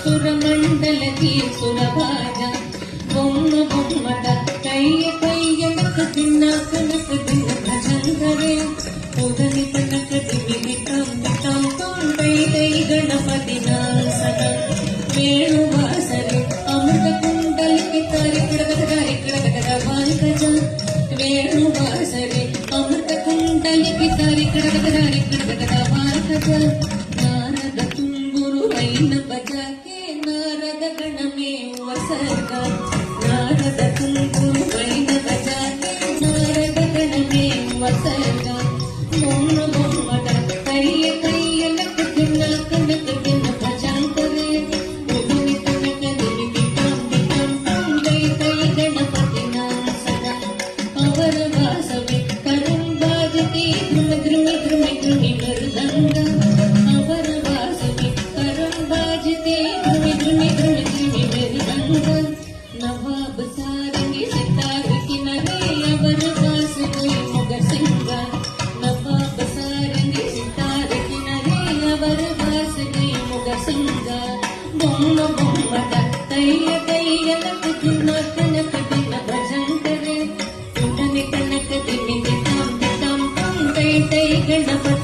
సురమండలకి సురభాజ బొమ్మ బొమ్మట కయ్య కయ్యనక తిన్న కనక దిన భజంకరే ఉదని కనక దివి తం తై తై గణపతి నాసన వేణువాసరి అమృత కుండలికి తారి కడగడ వాంకజ వేణువాసరి అమృత కుండలికి తారి కడగడ వాంకజ నారద తుంగురు వైన బజాకే నారద గణమే వసర్గ నారద తుంగురు వైన బజాకే నారద గణమే వసర్గ బొమ్మ బొమ్మట కయ్య కయ్యనక తిన్న కనక తిన్న భజంకరే ఉదని కనక దివి తం తై తై గణపతి నాసన అవర వాసవి కరం బాజతి ధ్రుమ ధ్రుమ ధ్రుమ ధ్రుమి మృదంగ అవర వాసవి కరం బాజతి ధ్రుమ ధ్రుమ ధ్రుమ ధ్రుమి మృదంగ నవాబ్ సారంగి సితార్ కినరే అవర వాసవి మొగ సింగ నవాబ్ సారంగి సితార్ కినరే అవర వాసవి మొగ సింగ బొమ్మ బొమ్మట కయ్య కయ్యనక తిన్న కనక తిన్న భజంకరే ఉదని కనక దివి తం తై తై గణపతి